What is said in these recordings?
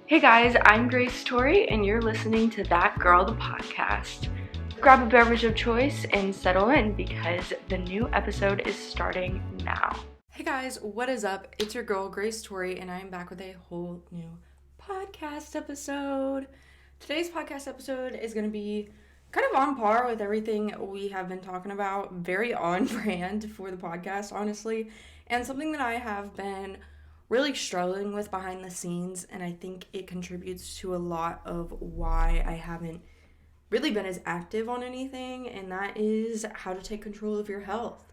Hey guys, I'm Torie, and you're listening to That Girl, the podcast. Grab a beverage of choice and settle in because the new episode is starting now. Hey guys, what is up? It's your girl, Torie, and I am back with a whole new podcast episode. Today's podcast episode is going to be kind of on par with everything we have been talking about, very on brand for the podcast, honestly, and something that I have been really struggling with behind the scenes, and I think it contributes to a lot of why I haven't really been as active on anything, and that is how to take control of your health.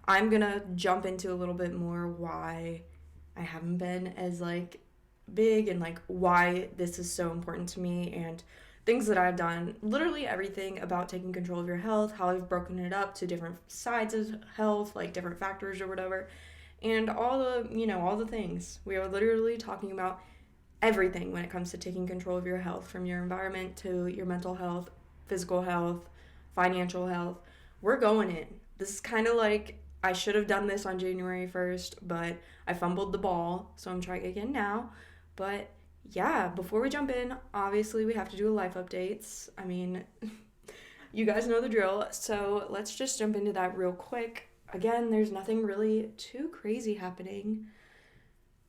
I'm gonna jump into a little bit more why I haven't been as big and why this is so important to me and things that I've done, literally everything about taking control of your health, how I've broken it up to different sides of health, like different factors or whatever, and all the things. We are literally talking about everything when it comes to taking control of your health, from your environment to your mental health, physical health, financial health. We're going in. This is kind of like I should have done this on January 1st, but I fumbled the ball, so I'm trying again now. But yeah, before we jump in, obviously we have to do a life updates. I mean, you guys know the drill, so let's just jump into that real quick. Again, there's nothing really too crazy happening.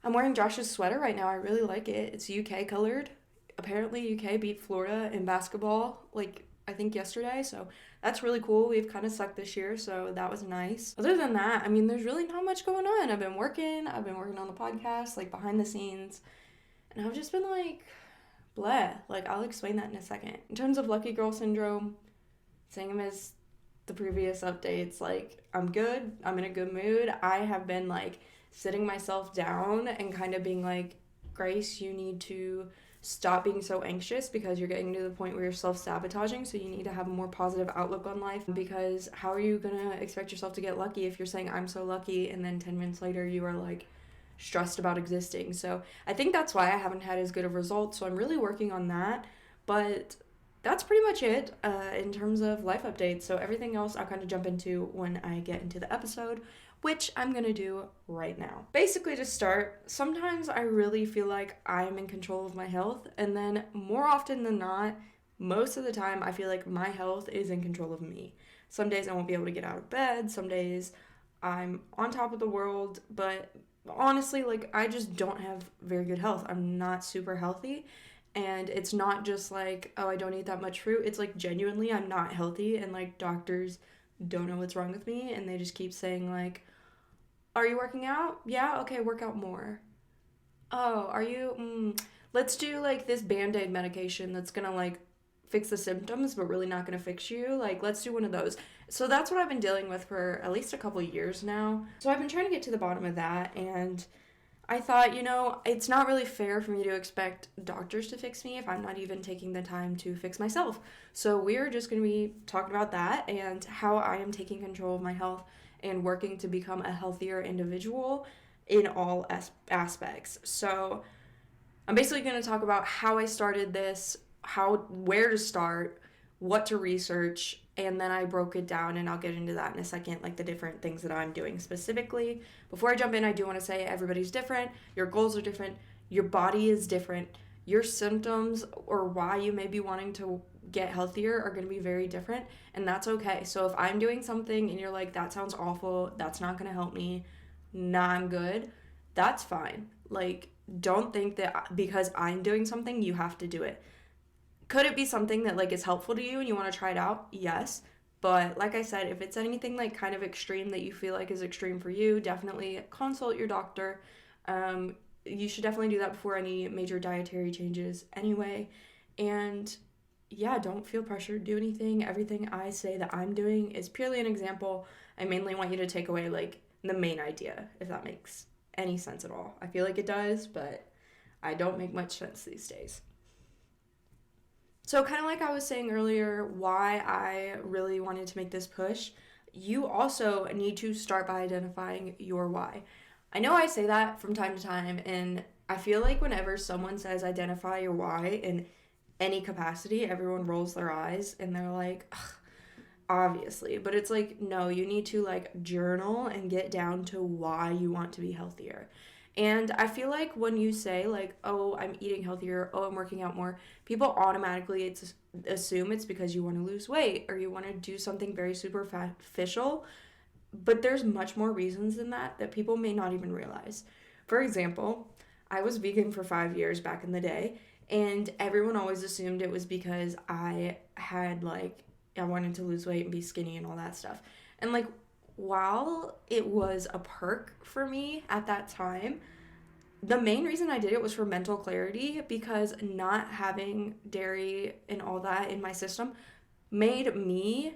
I'm wearing Josh's sweater right now. I really like it. It's UK colored. Apparently, UK beat Florida in basketball, I think yesterday, so that's really cool. We've kind of sucked this year, so that was nice. Other than that, I mean, there's really not much going on. I've been working on the podcast, behind the scenes, and I've just been bleh. I'll explain that in a second. In terms of lucky girl syndrome, same as the previous updates, I'm good. I'm in a good mood. I have been sitting myself down and kind of being like, Grace, you need to stop being so anxious because you're getting to the point where you're self-sabotaging, so you need to have a more positive outlook on life, because how are you gonna expect yourself to get lucky if you're saying I'm so lucky and then 10 minutes later you are stressed about existing? So I think that's why I haven't had as good of results, so I'm really working on that. But that's pretty much it in terms of life updates. So everything else I'll kind of jump into when I get into the episode, which I'm going to do right now. Basically, to start, sometimes I really feel like I'm in control of my health, and then more often than not, most of the time, I feel like my health is in control of me. Some days I won't be able to get out of bed, some days I'm on top of the world, but honestly, I just don't have very good health. I'm not super healthy. And it's not just oh, I don't eat that much fruit. It's genuinely I'm not healthy, and doctors don't know what's wrong with me, and they just keep saying are you working out? Yeah, okay, work out more. Oh, are you let's do this Band-Aid medication that's gonna fix the symptoms but really not gonna fix you. Let's do one of those. So that's what I've been dealing with for at least a couple years now. So I've been trying to get to the bottom of that, and I thought, it's not really fair for me to expect doctors to fix me if I'm not even taking the time to fix myself. So we're just going to be talking about that and how I am taking control of my health and working to become a healthier individual in all aspects. So I'm basically going to talk about how I started this, where to start, what to research, and then I broke it down, and I'll get into that in a second, the different things that I'm doing specifically. Before I jump in, I do want to say everybody's different, your goals are different, your body is different, your symptoms or why you may be wanting to get healthier are going to be very different, and that's okay. So if I'm doing something and you're like, that sounds awful, that's not going to help me, nah, I'm good, that's fine. Don't think that because I'm doing something, you have to do it. Could it be something that is helpful to you and you want to try it out? Yes. But like I said, if it's anything kind of extreme that you feel like is extreme for you, definitely consult your doctor. You should definitely do that before any major dietary changes anyway. And yeah, don't feel pressured to do anything. Everything I say that I'm doing is purely an example. I mainly want you to take away the main idea, if that makes any sense at all. I feel like it does, but I don't make much sense these days. So kind of like I was saying earlier, why I really wanted to make this push, you also need to start by identifying your why. I know I say that from time to time, and I feel like whenever someone says identify your why in any capacity, everyone rolls their eyes and they're like, ugh, obviously. But it's no, you need to journal and get down to why you want to be healthier. And I feel like when you say like, oh, I'm eating healthier, oh, I'm working out more, people automatically assume it's because you want to lose weight or you want to do something very superficial. But there's much more reasons than that people may not even realize. For example, I was vegan for 5 years back in the day, and everyone always assumed it was because I wanted to lose weight and be skinny and all that stuff. And like, while it was a perk for me at that time, the main reason I did it was for mental clarity, because not having dairy and all that in my system made me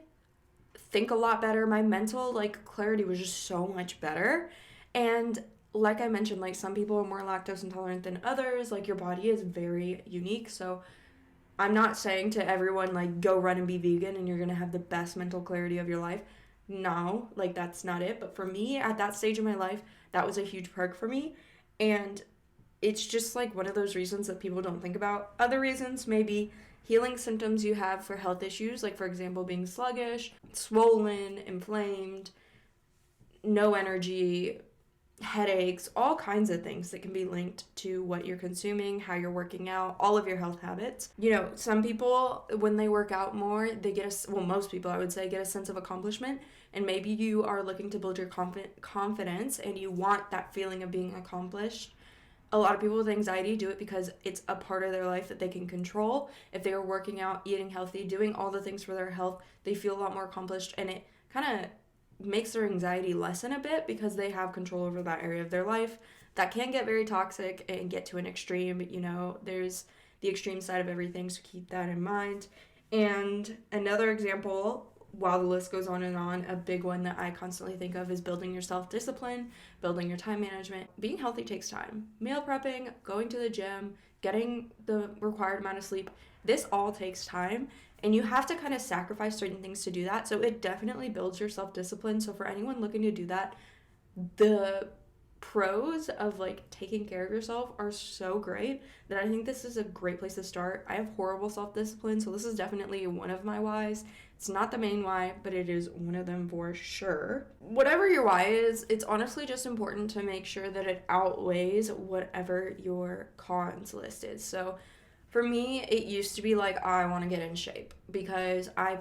think a lot better. My mental like clarity was just so much better. And like I mentioned, like some people are more lactose intolerant than others. Like your body is very unique. So I'm not saying to everyone like go run and be vegan and you're going to have the best mental clarity of your life. No, like that's not it. But for me at that stage of my life, that was a huge perk for me. And it's just like one of those reasons that people don't think about. Other reasons, maybe healing symptoms you have for health issues, like for example, being sluggish, swollen, inflamed, no energy, headaches, all kinds of things that can be linked to what you're consuming, how you're working out, all of your health habits. You know, some people, when they work out more, they get most people, I would say, get a sense of accomplishment. And maybe you are looking to build your confidence and you want that feeling of being accomplished. A lot of people with anxiety do it because it's a part of their life that they can control. If they are working out, eating healthy, doing all the things for their health, they feel a lot more accomplished, and it kind of makes their anxiety lessen a bit because they have control over that area of their life. That can get very toxic and get to an extreme. You know, there's the extreme side of everything, so keep that in mind. And another example, while the list goes on and on, a big one that I constantly think of is building your self-discipline, building your time management. Being healthy takes time. Meal prepping, going to the gym, getting the required amount of sleep, this all takes time, and you have to kind of sacrifice certain things to do that. So it definitely builds your self-discipline. So for anyone looking to do that, the pros of like taking care of yourself are so great that I think this is a great place to start. I have horrible self-discipline, so this is definitely one of my whys. It's not the main why, but it is one of them for sure. Whatever your why is, it's honestly just important to make sure that it outweighs whatever your cons list is. So for me, it used to be like, oh, I want to get in shape, because I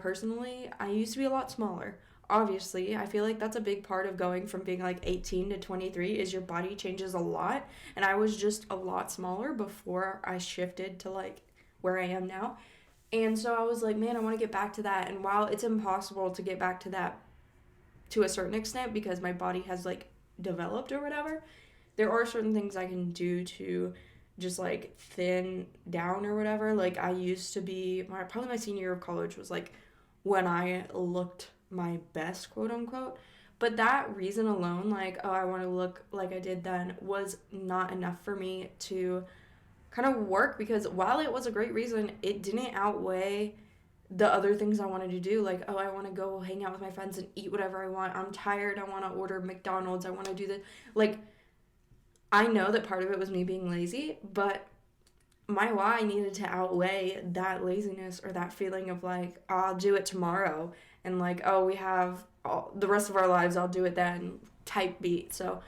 used to be a lot smaller. Obviously, I feel like that's a big part of going from being like 18 to 23 is your body changes a lot. And I was just a lot smaller before I shifted to like where I am now. And so I was like, man, I want to get back to that. And while it's impossible to get back to that to a certain extent because my body has like developed or whatever, there are certain things I can do to just like thin down or whatever. Like I used to be, probably my senior year of college was like when I looked my best, quote unquote. But that reason alone, like, oh, I want to look like I did then, was not enough for me to kind of work, because while it was a great reason, it didn't outweigh the other things I wanted to do. Like, oh, I want to go hang out with my friends and eat whatever I want. I'm tired. I want to order McDonald's. I want to do this. Like, I know that part of it was me being lazy, but my why needed to outweigh that laziness or that feeling of like, oh, I'll do it tomorrow, and like, oh, we have the rest of our lives, I'll do it then type beat. So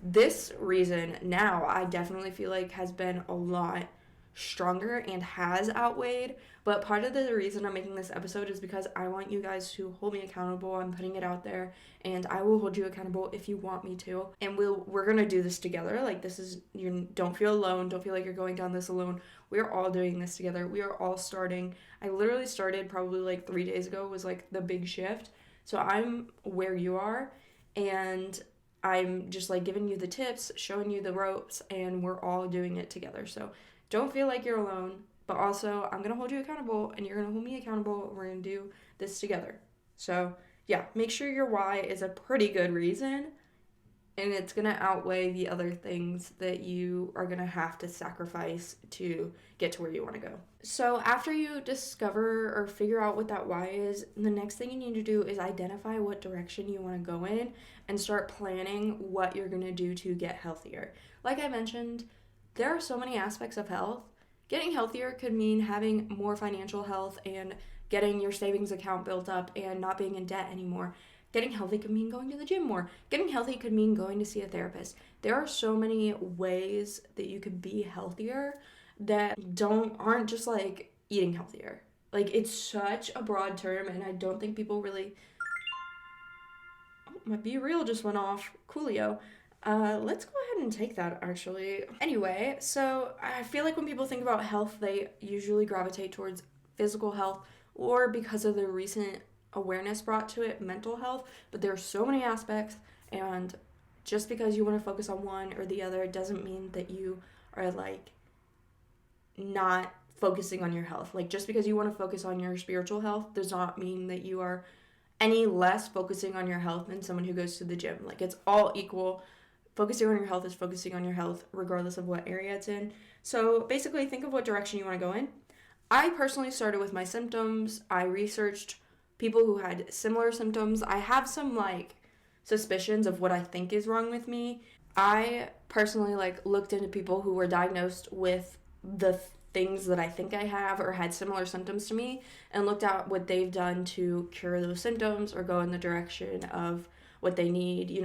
this reason now I definitely feel like has been a lot stronger and has outweighed. But part of the reason I'm making this episode is because I want you guys to hold me accountable. I'm putting it out there, and I will hold you accountable if you want me to. And we're gonna do this together. Like, this is, you don't feel alone. Don't feel like you're going down this alone. We're all doing this together. We are all starting. I literally started probably like 3 days ago was like the big shift. So I'm where you are, and I'm just like giving you the tips, showing you the ropes, and we're all doing it together. So don't feel like you're alone, but also I'm going to hold you accountable and you're going to hold me accountable. We're going to do this together. So yeah, make sure your why is a pretty good reason, and it's going to outweigh the other things that you are going to have to sacrifice to get to where you want to go. So after you discover or figure out what that why is, the next thing you need to do is identify what direction you want to go in and start planning what you're going to do to get healthier. Like I mentioned, there are so many aspects of health. Getting healthier could mean having more financial health and getting your savings account built up and not being in debt anymore. Getting healthy could mean going to the gym more. Getting healthy could mean going to see a therapist. There are so many ways that you could be healthier that aren't just like eating healthier. Like, it's such a broad term, and I don't think people really... Oh, my Be Real just went off. Coolio. Let's go ahead and take that, actually. Anyway, so I feel like when people think about health, they usually gravitate towards physical health, or because of the recent awareness brought to it, mental health. But there are so many aspects, and just because you want to focus on one or the other doesn't mean that you are, like, not focusing on your health. Like, just because you want to focus on your spiritual health does not mean that you are any less focusing on your health than someone who goes to the gym. Like, it's all equal. Focusing on your health is focusing on your health regardless of what area it's in. So basically, think of what direction you want to go in. I personally started with my symptoms. I researched people who had similar symptoms. I have some, like, suspicions of what I think is wrong with me. I personally, like, looked into people who were diagnosed with the things that I think I have or had similar symptoms to me, and looked at what they've done to cure those symptoms or go in the direction of what they need,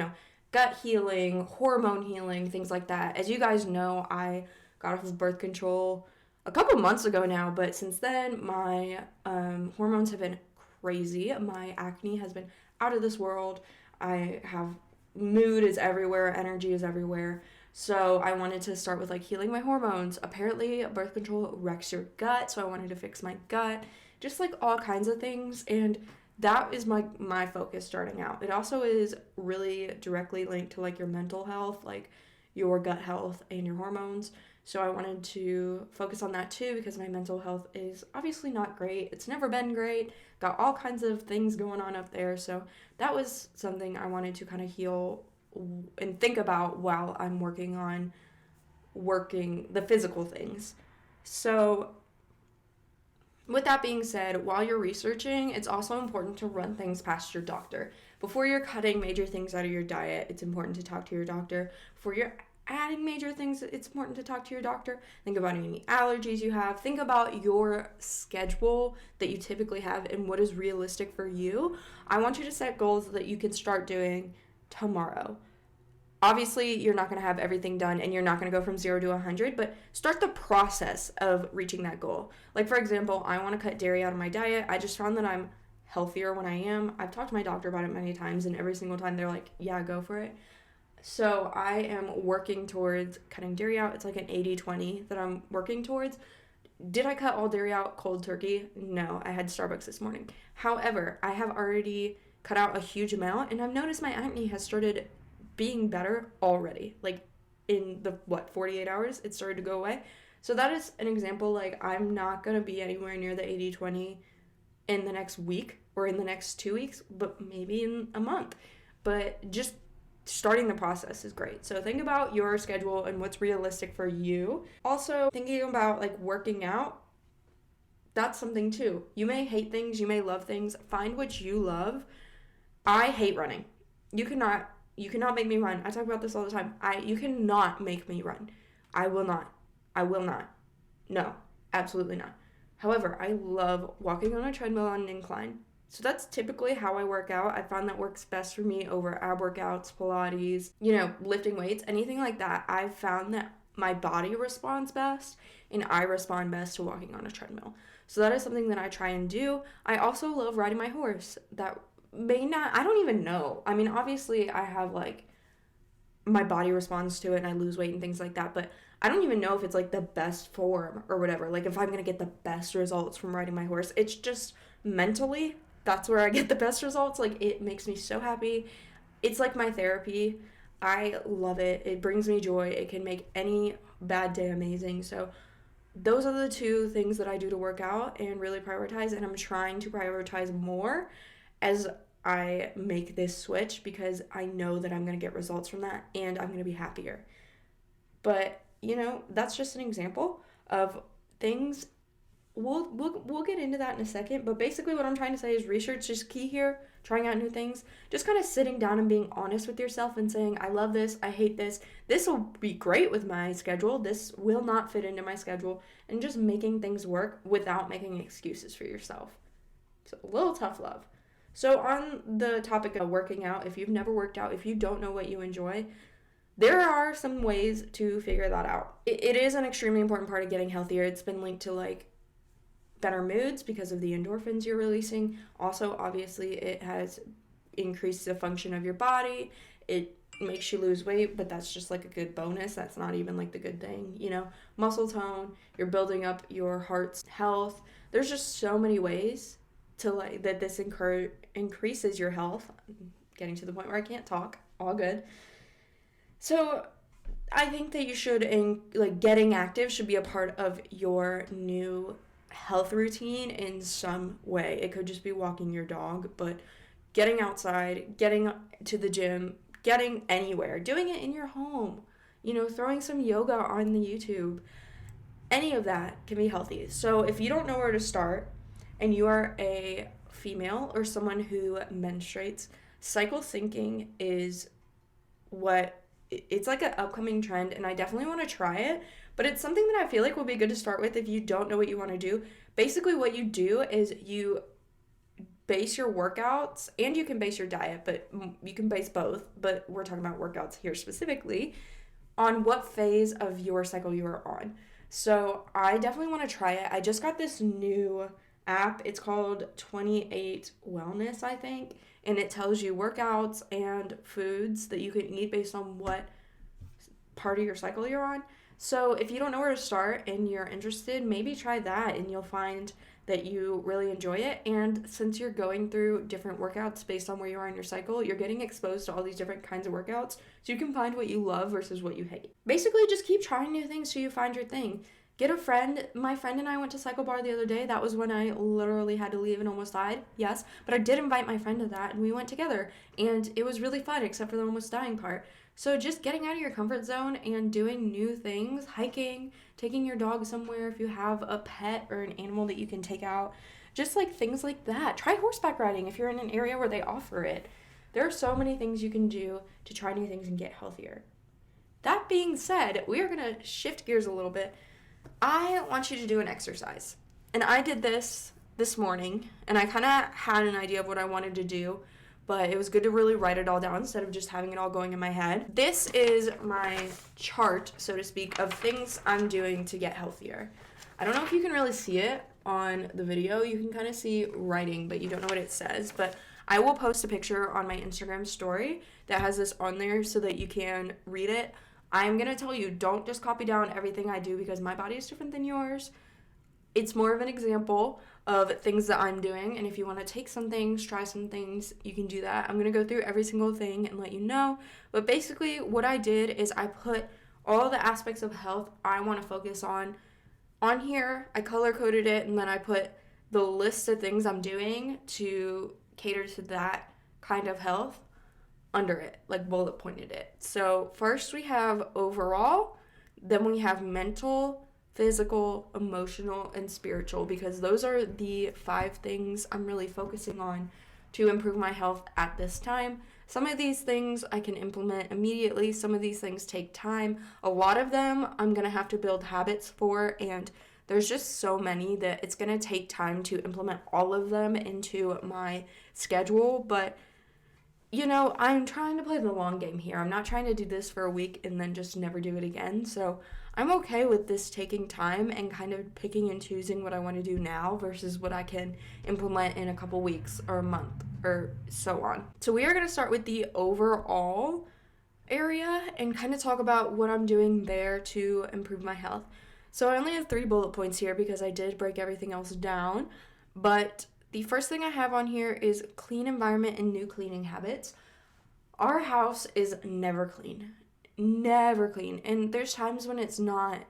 gut healing, hormone healing, things like that. As you guys know, I got off of birth control a couple months ago now, but since then, my hormones have been crazy. My acne has been out of this world. I have mood is everywhere, energy is everywhere. So I wanted to start with, like, healing my hormones. Apparently, birth control wrecks your gut, so I wanted to fix my gut. Just, like, all kinds of things, and that is my focus starting out. It also is really directly linked to, like, your mental health, like your gut health and your hormones. So I wanted to focus on that too, because my mental health is obviously not great. It's never been great. Got all kinds of things going on up there. So that was something I wanted to kind of heal and think about while I'm working the physical things. So with that being said, while you're researching, it's also important to run things past your doctor. Before you're cutting major things out of your diet, it's important to talk to your doctor. Before you're adding major things, it's important to talk to your doctor. Think about any allergies you have. Think about your schedule that you typically have and what is realistic for you. I want you to set goals that you can start doing tomorrow. Obviously, you're not going to have everything done, and you're not going to go from 0 to 100, but start the process of reaching that goal. Like, for example, I want to cut dairy out of my diet. I just found that I'm healthier when I am. I've talked to my doctor about it many times, and every single time they're like, yeah, go for it. So I am working towards cutting dairy out. It's like an 80-20 that I'm working towards. Did I cut all dairy out cold turkey? No, I had Starbucks this morning. However, I have already cut out a huge amount, and I've noticed my acne has started being better already. Like, in the 48 hours it started to go away. So that is an example. Like, I'm not gonna be anywhere near the 80-20 in the next week or in the next 2 weeks, but maybe in a month. But just starting the process is great. So think about your schedule and what's realistic for you. Also, thinking about, like, working out, that's something too. You may hate things, you may love things. Find what you love. I hate running. You cannot make me run. I talk about this all the time. You cannot make me run. I will not. No, absolutely not. However, I love walking on a treadmill on an incline. So that's typically how I work out. I found that works best for me over ab workouts, Pilates, lifting weights, anything like that. I've found that my body responds best, and I respond best to walking on a treadmill. So that is something that I try and do. I also love riding my horse. I don't even know. I mean, obviously I have, like, my body responds to it and I lose weight and things like that, but I don't even know if it's, like, the best form or whatever. Like, if I'm going to get the best results from riding my horse. It's just mentally, that's where I get the best results. Like, it makes me so happy. It's like my therapy. I love it. It brings me joy. It can make any bad day amazing. So those are the two things that I do to work out and really prioritize, and I'm trying to prioritize more as I make this switch, because I know that I'm going to get results from that and I'm going to be happier. But, that's just an example of things. We'll get into that in a second, but basically what I'm trying to say is research is key here, trying out new things, just kind of sitting down and being honest with yourself and saying, I love this, I hate this will be great with my schedule, this will not fit into my schedule, and just making things work without making excuses for yourself. So a little tough love. So on the topic of working out, if you've never worked out, if you don't know what you enjoy, there are some ways to figure that out. It is an extremely important part of getting healthier. It's been linked to like better moods because of the endorphins you're releasing. Also, obviously, it has increased the function of your body. It makes you lose weight, but that's just like a good bonus. That's not even like the good thing, you know. Muscle tone, you're building up your heart's health. There's just so many ways to like that this increases your health. Getting to the point where I can't talk. All good. So I think that you should, getting active should be a part of your new health routine in some way. It could just be walking your dog, but getting outside, getting to the gym, getting anywhere, doing it in your home, throwing some yoga on the YouTube, any of that can be healthy. So if you don't know where to start and you are a female or someone who menstruates, cycle syncing is it's like an upcoming trend, and I definitely want to try it, but it's something that I feel like will be good to start with if you don't know what you want to do. Basically, what you do is you base your workouts, and you can base your diet, but you can base both, but we're talking about workouts here specifically, on what phase of your cycle you are on. So I definitely want to try it. I just got this new app. It's called 28 Wellness, I think, and it tells you workouts and foods that you can eat based on what part of your cycle you're on. So if you don't know where to start and you're interested, maybe try that and you'll find that you really enjoy it. And since you're going through different workouts based on where you are in your cycle, you're getting exposed to all these different kinds of workouts, so you can find what you love versus what you hate. Basically, just keep trying new things till you find your thing. Get a friend. My friend and I went to Cycle Bar the other day. That was when I literally had to leave and almost died. Yes, but I did invite my friend to that, and we went together, and it was really fun, except for the almost dying part. So just getting out of your comfort zone and doing new things, hiking, taking your dog somewhere if you have a pet or an animal that you can take out, just like things like that. Try horseback riding if you're in an area where they offer it. There are so many things you can do to try new things and get healthier. That being said, we are going to shift gears a little bit. I want you to do an exercise. And I did this morning, and I kind of had an idea of what I wanted to do, but it was good to really write it all down instead of just having it all going in my head. This is my chart, so to speak, of things I'm doing to get healthier. I don't know if you can really see it on the video. You can kind of see writing, but you don't know what it says. But I will post a picture on my Instagram story that has this on there so that you can read it. I'm going to tell you, don't just copy down everything I do because my body is different than yours. It's more of an example of things that I'm doing, and if you want to take some things, try some things, you can do that. I'm going to go through every single thing and let you know, but basically what I did is I put all the aspects of health I want to focus on here. I color-coded it, and then I put the list of things I'm doing to cater to that kind of health under it, like bullet pointed it. So first we have overall, then we have mental, physical, emotional, and spiritual, because those are the 5 things I'm really focusing on to improve my health at this time. Some of these things I can implement immediately. Some of these things take time. A lot of them I'm going to have to build habits for, and there's just so many that it's going to take time to implement all of them into my schedule, but I'm trying to play the long game here. I'm not trying to do this for a week and then just never do it again. So I'm okay with this taking time and kind of picking and choosing what I want to do now versus what I can implement in a couple weeks or a month or so on. So we are going to start with the overall area and kind of talk about what I'm doing there to improve my health. So I only have 3 bullet points here because I did break everything else down, but the first thing I have on here is clean environment and new cleaning habits. Our house is never clean. Never clean. And there's times when it's not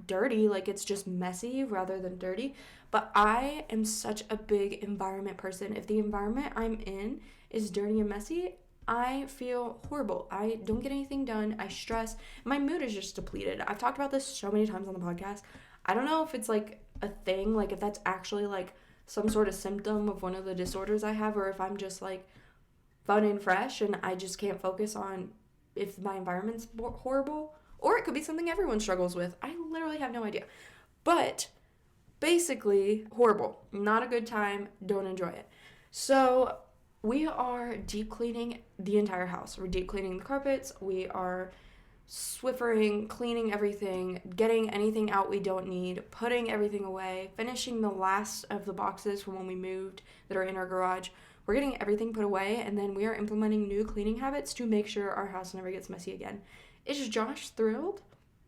dirty, like it's just messy rather than dirty. But I am such a big environment person. If the environment I'm in is dirty and messy, I feel horrible. I don't get anything done. I stress. My mood is just depleted. I've talked about this so many times on the podcast. I don't know if it's like a thing, like if that's actually like some sort of symptom of one of the disorders I have, or if I'm just like fun and fresh and I just can't focus on if my environment's horrible, or it could be something everyone struggles with. I literally have no idea. But basically, horrible. Not a good time. Don't enjoy it. So we are deep cleaning the entire house. We're deep cleaning the carpets. We are Swiffering, cleaning everything, getting anything out we don't need, putting everything away, finishing the last of the boxes from when we moved that are in our garage. We're getting everything put away, and then we are implementing new cleaning habits to make sure our house never gets messy again. Is Josh thrilled?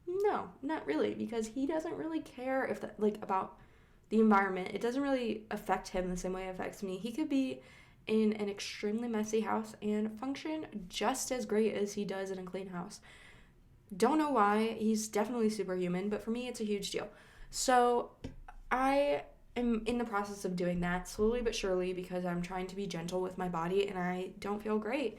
No, not really, because he doesn't really care if that, about the environment. It doesn't really affect him the same way it affects me. He could be in an extremely messy house and function just as great as he does in a clean house. Don't know why. He's definitely superhuman, but for me, it's a huge deal. So I am in the process of doing that slowly but surely because I'm trying to be gentle with my body and I don't feel great.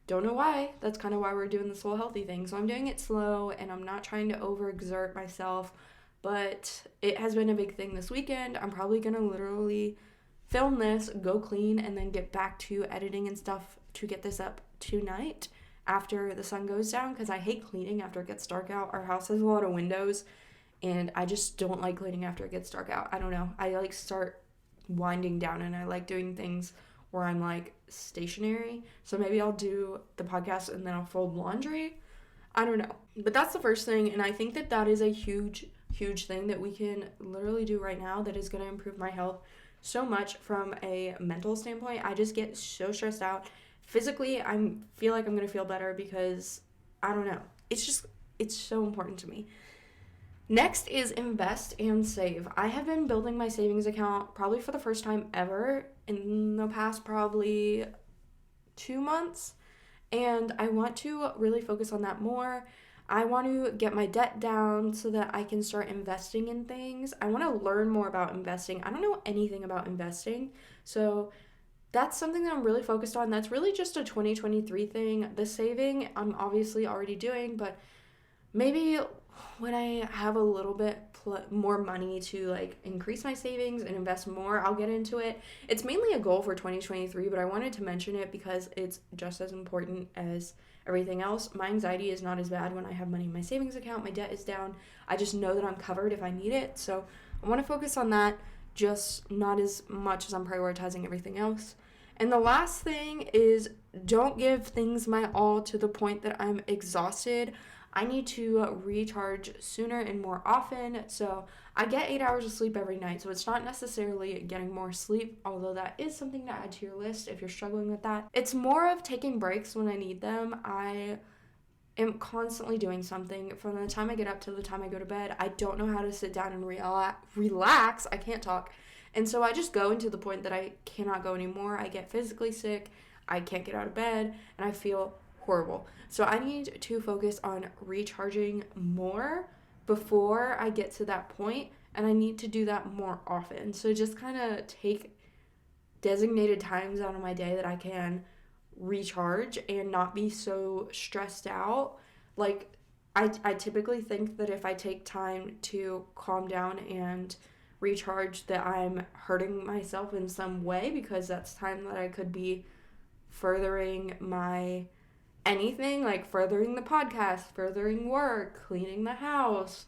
Don't know why. That's kind of why we're doing this whole healthy thing. So I'm doing it slow and I'm not trying to overexert myself, but it has been a big thing this weekend. I'm probably going to literally film this, go clean, and then get back to editing and stuff to get this up tonight after the sun goes down because I hate cleaning after it gets dark out. Our house has a lot of windows and I just don't like cleaning after it gets dark out. I don't know. I start winding down and I like doing things where I'm stationary. So maybe I'll do the podcast and then I'll fold laundry. I don't know. But that's the first thing, and I think that is a huge thing that we can literally do right now that is going to improve my health so much from a mental standpoint. I just get so stressed out. Physically, I feel like I'm going to feel better because, I don't know. It's so important to me. Next is invest and save. I have been building my savings account probably for the first time ever in the past probably 2 months. And I want to really focus on that more. I want to get my debt down so that I can start investing in things. I want to learn more about investing. I don't know anything about investing. So that's something that I'm really focused on. That's really just a 2023 thing. The saving I'm obviously already doing, but maybe when I have a little bit more money to increase my savings and invest more, I'll get into it. It's mainly a goal for 2023, but I wanted to mention it because it's just as important as everything else. My anxiety is not as bad when I have money in my savings account. My debt is down. I just know that I'm covered if I need it. So I want to focus on that, just not as much as I'm prioritizing everything else. And the last thing is don't give things my all to the point that I'm exhausted. I need to recharge sooner and more often. So I get 8 hours of sleep every night. So it's not necessarily getting more sleep, although that is something to add to your list if you're struggling with that. It's more of taking breaks when I need them. I am constantly doing something from the time I get up to the time I go to bed. I don't know how to sit down and relax. I can't talk. And so I just go into the point that I cannot go anymore. I get physically sick. I can't get out of bed and I feel horrible. So I need to focus on recharging more before I get to that point, and I need to do that more often. So just kind of take designated times out of my day that I can recharge and not be so stressed out. I typically think that if I take time to calm down and recharge that I'm hurting myself in some way because that's time that I could be furthering my anything, furthering the podcast, furthering work, cleaning the house,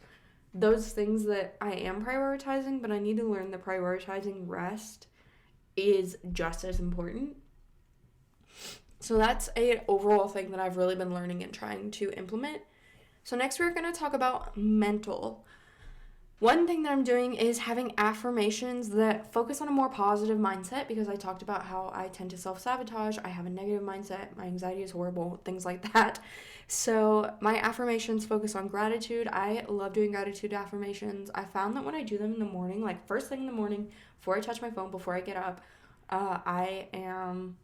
those things that I am prioritizing, but I need to learn that prioritizing rest is just as important. So that's an overall thing that I've really been learning and trying to implement. So next we're going to talk about mental. One thing that I'm doing is having affirmations that focus on a more positive mindset because I talked about how I tend to self-sabotage. I have a negative mindset. My anxiety is horrible, things like that. So my affirmations focus on gratitude. I love doing gratitude affirmations. I found that when I do them in the morning, first thing in the morning, before I touch my phone, before I get up, I am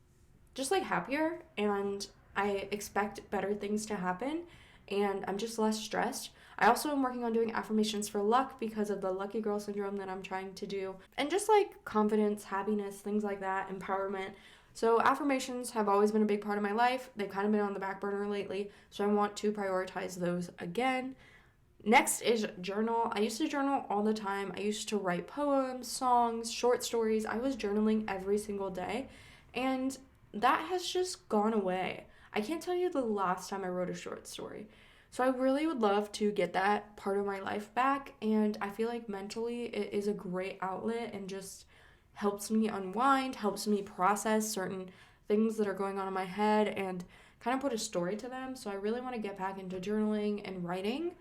just happier and I expect better things to happen and I'm just less stressed. I also am working on doing affirmations for luck because of the lucky girl syndrome that I'm trying to do. And just confidence, happiness, things like that, empowerment. So affirmations have always been a big part of my life. They've kind of been on the back burner lately. So I want to prioritize those again. Next is journal. I used to journal all the time. I used to write poems, songs, short stories. I was journaling every single day. And that has just gone away. I can't tell you the last time I wrote a short story. So I really would love to get that part of my life back, and I feel like mentally it is a great outlet and just helps me unwind, helps me process certain things that are going on in my head and kind of put a story to them. So I really want to get back into journaling and writing.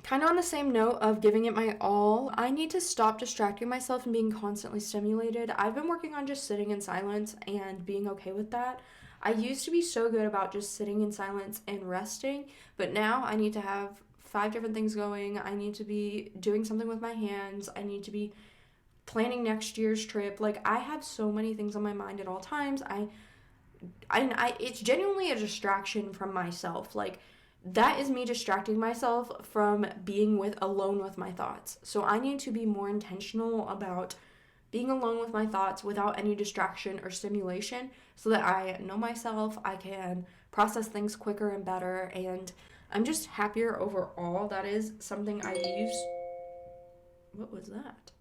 Kind of on the same note of giving it my all, I need to stop distracting myself and being constantly stimulated. I've been working on just sitting in silence and being okay with that. I used to be so good about just sitting in silence and resting, but now I need to have 5 different things going. I need to be doing something with my hands. I need to be planning next year's trip. Like, I have so many things on my mind at all times. It's genuinely a distraction from myself. Like, that is me distracting myself from being alone with my thoughts. So I need to be more intentional about being alone with my thoughts without any distraction or stimulation so that I know myself, I can process things quicker and better, and I'm just happier overall. That is something I used... What was that?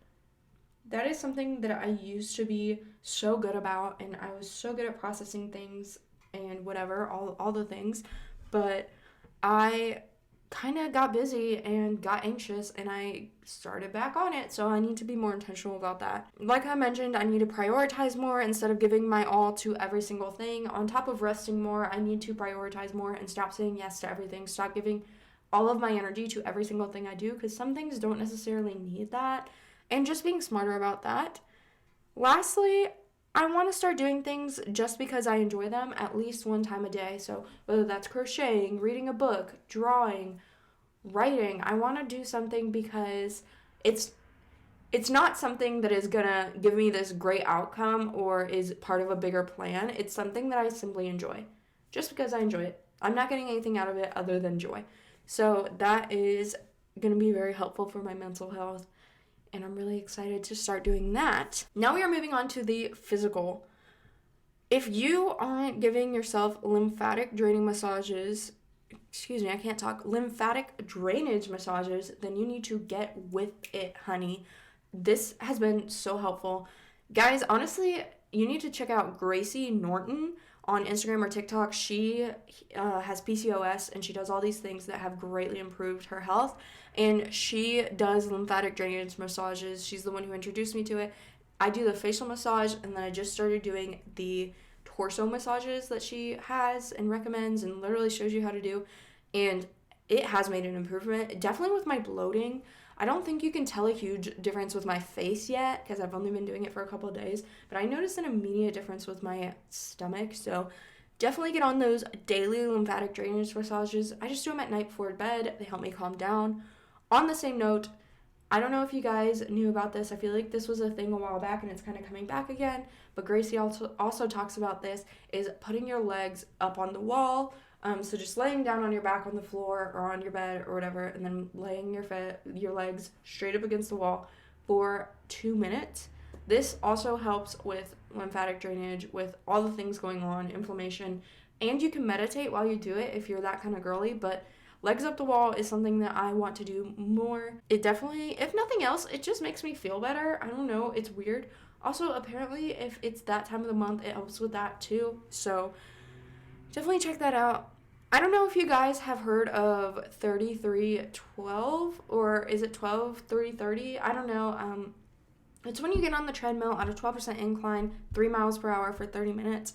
That is something that I used to be so good about, and I was so good at processing things and whatever, all the things, but I kind of got busy and got anxious, and I started back on it, so I need to be more intentional about that. Like I mentioned, I need to prioritize more instead of giving my all to every single thing. On top of resting more, I need to prioritize more and stop saying yes to everything, stop giving all of my energy to every single thing I do, because some things don't necessarily need that, and just being smarter about that. Lastly, I want to start doing things just because I enjoy them at least one time a day. So whether that's crocheting, reading a book, drawing, writing, I want to do something because it's not something that is gonna give me this great outcome or is part of a bigger plan. It's something that I simply enjoy, just because I enjoy it. I'm not getting anything out of it other than joy. So that is gonna be very helpful for my mental health, and I'm really excited to start doing that. Now we are moving on to the physical. If you aren't giving yourself lymphatic drainage massages, then you need to get with it, honey. This has been so helpful. Guys, honestly, you need to check out Gracie Norton on Instagram or TikTok. She has PCOS, and she does all these things that have greatly improved her health, and she does lymphatic drainage massages. She's the one who introduced me to it. I do the facial massage, and then I just started doing the torso massages that she has and recommends and literally shows you how to do, and it has made an improvement. Definitely with my bloating. I don't think you can tell a huge difference with my face yet because I've only been doing it for a couple of days, but I noticed an immediate difference with my stomach. So definitely get on those daily lymphatic drainage massages. I just do them at night before bed. They help me calm down. On the same note, I don't know if you guys knew about this. I feel like this was a thing a while back and it's kind of coming back again, but Gracie also talks about this, is putting your legs up on the wall. So just laying down on your back on the floor or on your bed or whatever, and then laying your legs straight up against the wall for 2 minutes. This also helps with lymphatic drainage, with all the things going on, inflammation, and you can meditate while you do it if you're that kind of girly, but legs up the wall is something that I want to do more. It definitely, if nothing else, it just makes me feel better. I don't know, it's weird. Also, apparently, if it's that time of the month, it helps with that too, so definitely check that out. I don't know if you guys have heard of 33-12, or is it 12-3-30? I don't know. It's when you get on the treadmill at a 12% incline, 3 miles per hour for 30 minutes.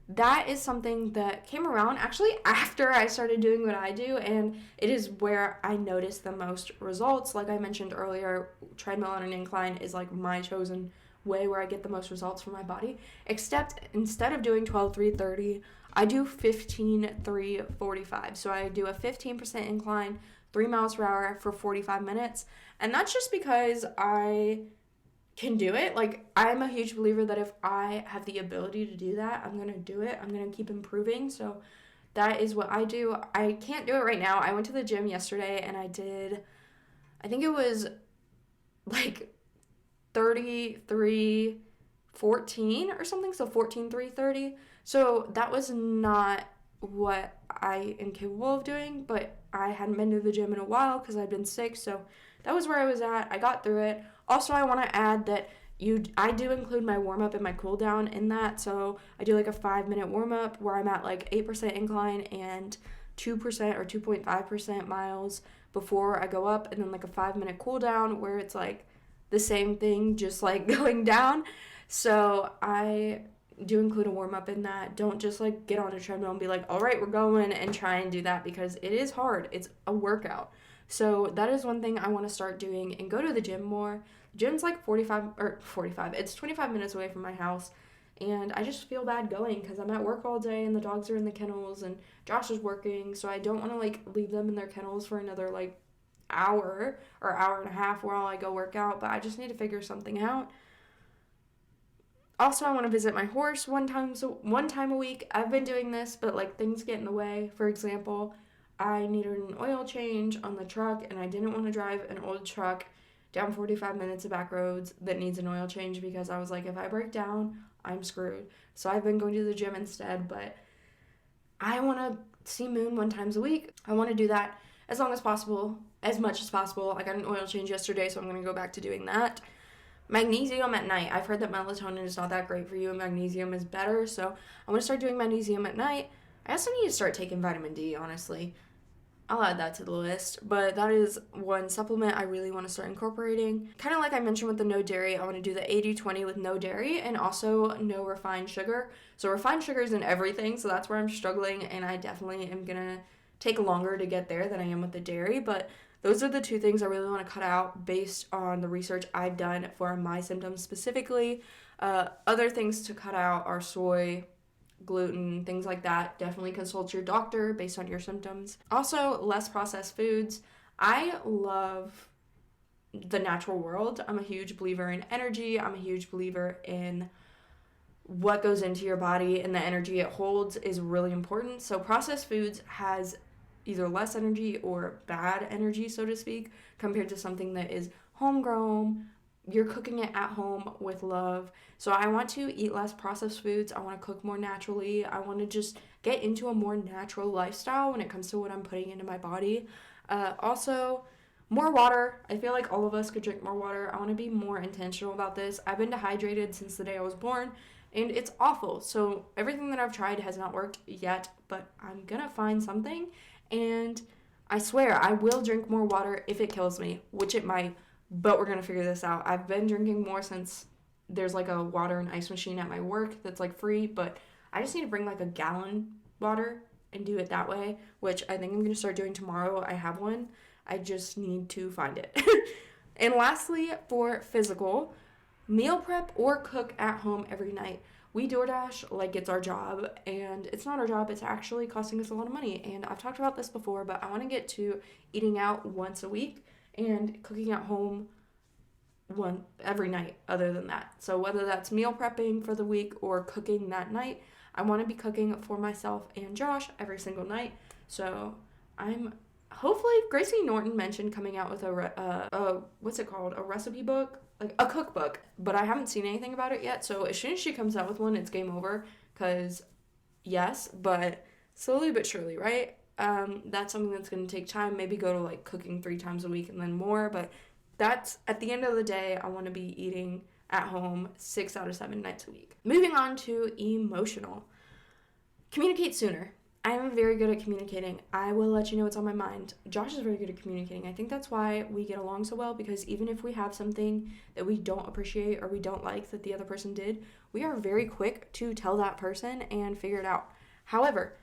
That is something that came around actually after I started doing what I do, and it is where I noticed the most results. Like I mentioned earlier, treadmill on an incline is like my chosen way where I get the most results for my body, except instead of doing 12-3-30, I do 15-3-45. So I do a 15% incline, 3 miles per hour for 45 minutes, and that's just because I can do it. Like, I'm a huge believer that if I have the ability to do that, I'm gonna do it. I'm gonna keep improving. So that is what I do. I can't do it right now. I went to the gym yesterday and I think it was like 33-14 or something, so 14-3-30. So that was not what I am capable of doing, but I hadn't been to the gym in a while because I'd been sick, so that was where I was at. I got through it. Also, I want to add that I do include my warm-up and my cool-down in that, so I do like a 5-minute warm-up where I'm at like 8% incline and 2% or 2.5% miles before I go up, and then like a 5-minute cool-down where it's like the same thing, just like going down. So I do include a warm up in that. Don't just like get on a treadmill and be like, all right, we're going, and try and do that, because it is hard. It's a workout. So that is one thing I want to start doing, and go to the gym more. Gym's like 45, it's 25 minutes away from my house. And I just feel bad going because I'm at work all day and the dogs are in the kennels and Josh is working. So I don't want to like leave them in their kennels for another like hour or hour and a half while I go work out. But I just need to figure something out. Also, I want to visit my horse one time a week. I've been doing this, but like things get in the way. For example, I needed an oil change on the truck and I didn't want to drive an old truck down 45 minutes of back roads that needs an oil change, because I was like, if I break down, I'm screwed. So I've been going to the gym instead, but I want to see Moon one time a week. I want to do that as long as possible, as much as possible. I got an oil change yesterday, so I'm going to go back to doing that. Magnesium at night. I've heard that melatonin is not that great for you and magnesium is better, so I'm going to start doing magnesium at night. I also need to start taking vitamin D, honestly. I'll add that to the list, but that is one supplement I really want to start incorporating. Kind of like I mentioned with the no dairy, I want to do the 80-20 with no dairy and also no refined sugar. So refined sugar is in everything, so that's where I'm struggling, and I definitely am going to take longer to get there than I am with the dairy, but those are the two things I really want to cut out based on the research I've done for my symptoms specifically. Other things to cut out are soy, gluten, things like that. Definitely consult your doctor based on your symptoms. Also, less processed foods. I love the natural world. I'm a huge believer in energy. I'm a huge believer in what goes into your body, and the energy it holds is really important. So processed foods has either less energy or bad energy, so to speak, compared to something that is homegrown. You're cooking it at home with love. So I want to eat less processed foods. I want to cook more naturally. I want to just get into a more natural lifestyle when it comes to what I'm putting into my body. Also, more water. I feel like all of us could drink more water. I want to be more intentional about this. I've been dehydrated since the day I was born, and it's awful. So everything that I've tried has not worked yet, but I'm going to find something, and I swear I will drink more water if it kills me, which it might. But we're going to figure this out. I've been drinking more since there's like a water and ice machine at my work that's like free, but I just need to bring like a gallon water and do it that way, which I think I'm going to start doing tomorrow. I have one. I just need to find it. And lastly, for physical, meal prep or cook at home every night. We DoorDash like it's our job, and it's not our job. It's actually costing us a lot of money. And I've talked about this before, but I want to get to eating out once a week and cooking at home one every night other than that. So whether that's meal prepping for the week or cooking that night, I want to be cooking for myself and Josh every single night. So I'm hopefully, Gracie Norton mentioned coming out with what's it called? A recipe book? Like a cookbook. But I haven't seen anything about it yet. So as soon as she comes out with one, it's game over. Because yes, but slowly but surely, right? That's something that's going to take time. Maybe go to like cooking 3 times a week and then more. But that's, at the end of the day, I want to be eating at home 6 out of 7 nights a week. Moving on to emotional. Communicate sooner. I am very good at communicating. I will let you know what's on my mind. Josh is very good at communicating. I think that's why we get along so well, because even if we have something that we don't appreciate or we don't like that the other person did, we are very quick to tell that person and figure it out. However,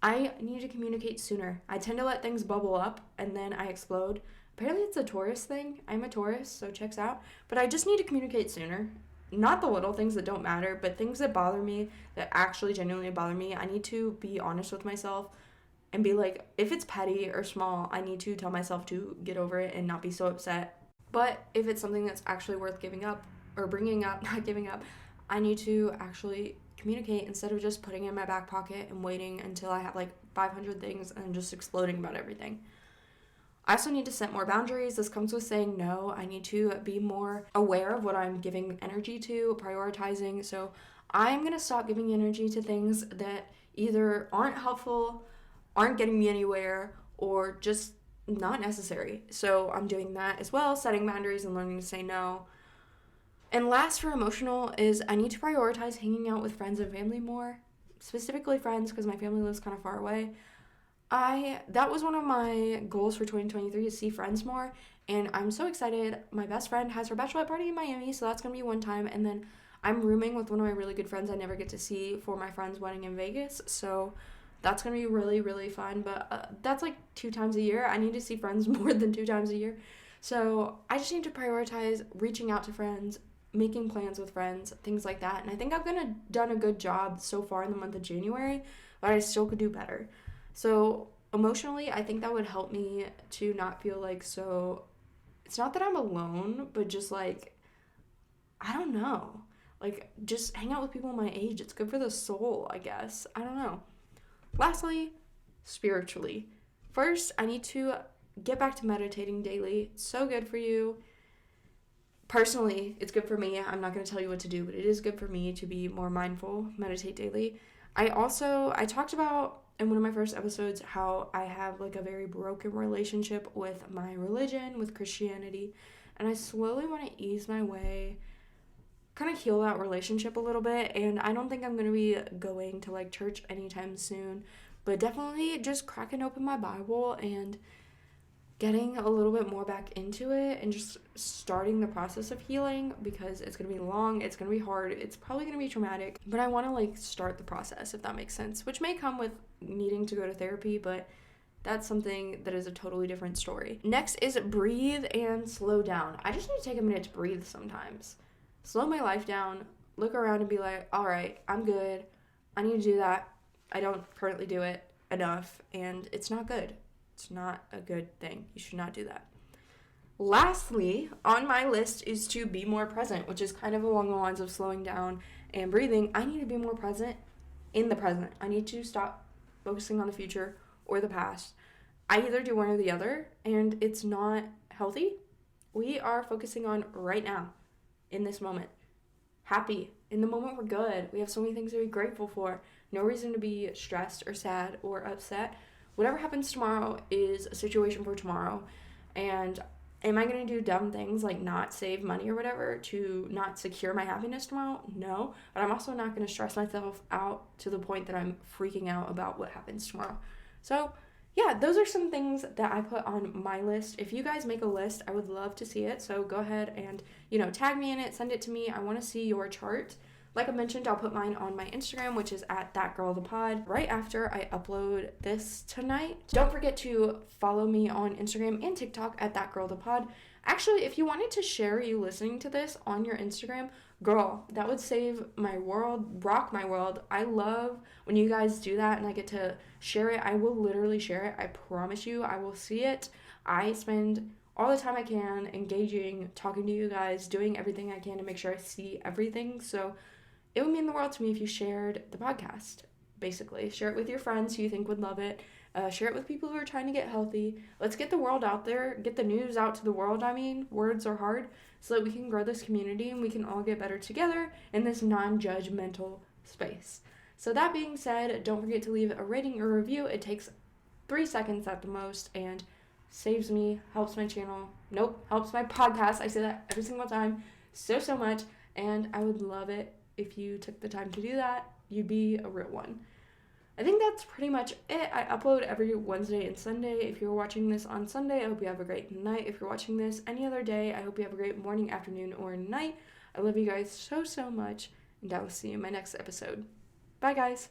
I need to communicate sooner. I tend to let things bubble up and then I explode. Apparently it's a Taurus thing. I'm a Taurus, so checks out. But I just need to communicate sooner. Not the little things that don't matter, but things that bother me, that actually genuinely bother me. I need to be honest with myself and be like, if it's petty or small, I need to tell myself to get over it and not be so upset. But if it's something that's actually worth giving up or bringing up, not giving up, I need to actually communicate instead of just putting it in my back pocket and waiting until I have like 500 things and just exploding about everything. I also need to set more boundaries. This comes with saying no. I need to be more aware of what I'm giving energy to, prioritizing. So I'm going to stop giving energy to things that either aren't helpful, aren't getting me anywhere, or just not necessary. So I'm doing that as well, setting boundaries and learning to say no. And last for emotional is I need to prioritize hanging out with friends and family more, specifically friends because my family lives kind of far away. That was one of my goals for 2023 is see friends more, and I'm so excited. My best friend has her bachelorette party in Miami, so that's gonna be one time, and then I'm rooming with one of my really good friends I never get to see for my friend's wedding in Vegas, so that's gonna be really, really fun. But that's like 2 times a year. I need to see friends more than 2 times a year, so I just need to prioritize reaching out to friends, making plans with friends, things like that. And I think done a good job so far in the month of January, but I still could do better. So emotionally, I think that would help me to not feel like so. It's not that I'm alone, but just like, I don't know. Like, just hang out with people my age. It's good for the soul, I guess. I don't know. Lastly, spiritually. First, I need to get back to meditating daily. It's so good for you. Personally, it's good for me. I'm not going to tell you what to do, but it is good for me to be more mindful, meditate daily. I talked about in one of my first episodes how I have like a very broken relationship with my religion, with Christianity, and I slowly want to ease my way, kind of heal that relationship a little bit. And I don't think I'm going to be going to like church anytime soon, but definitely just cracking open my Bible and getting a little bit more back into it and just starting the process of healing, because it's going to be long, it's going to be hard, it's probably going to be traumatic, but I want to like start the process, if that makes sense, which may come with needing to go to therapy, but that's something that is a totally different story. Next is breathe and slow down. I just need to take a minute to breathe sometimes. Slow my life down, look around and be like, all right, I'm good. I need to do that. I don't currently do it enough, and it's not good. It's not a good thing. You should not do that. Lastly, on my list is to be more present, which is kind of along the lines of slowing down and breathing. I need to be more present in the present. I need to stop focusing on the future or the past. I either do one or the other, and it's not healthy. We are focusing on right now, in this moment. Happy. In the moment, we're good. We have so many things to be grateful for. No reason to be stressed or sad or upset. Whatever happens tomorrow is a situation for tomorrow. And am I going to do dumb things like not save money or whatever to not secure my happiness tomorrow? No. But I'm also not going to stress myself out to the point that I'm freaking out about what happens tomorrow. So, yeah, those are some things that I put on my list. If you guys make a list, I would love to see it. So go ahead and, tag me in it, send it to me. I want to see your chart. Like I mentioned, I'll put mine on my Instagram, which is at thatgirlthepod, right after I upload this tonight. Don't forget to follow me on Instagram and TikTok at thatgirlthepod. Actually, if you wanted to share you listening to this on your Instagram, girl, that would save my world, rock my world. I love when you guys do that and I get to share it. I will literally share it. I promise you, I will see it. I spend all the time I can engaging, talking to you guys, doing everything I can to make sure I see everything. So it would mean the world to me if you shared the podcast, basically. Share it with your friends who you think would love it. Share it with people who are trying to get healthy. Let's get the world out there, get the news out to the world. Words are hard, so that we can grow this community and we can all get better together in this non-judgmental space. So that being said, don't forget to leave a rating or review. It takes 3 seconds at the most and saves me, helps my channel. Helps my podcast. I say that every single time so much, and I would love it if you took the time to do that. You'd be a real one. I think that's pretty much it. I upload every Wednesday and Sunday. If you're watching this on Sunday, I hope you have a great night. If you're watching this any other day, I hope you have a great morning, afternoon, or night. I love you guys so much, and I will see you in my next episode. Bye, guys.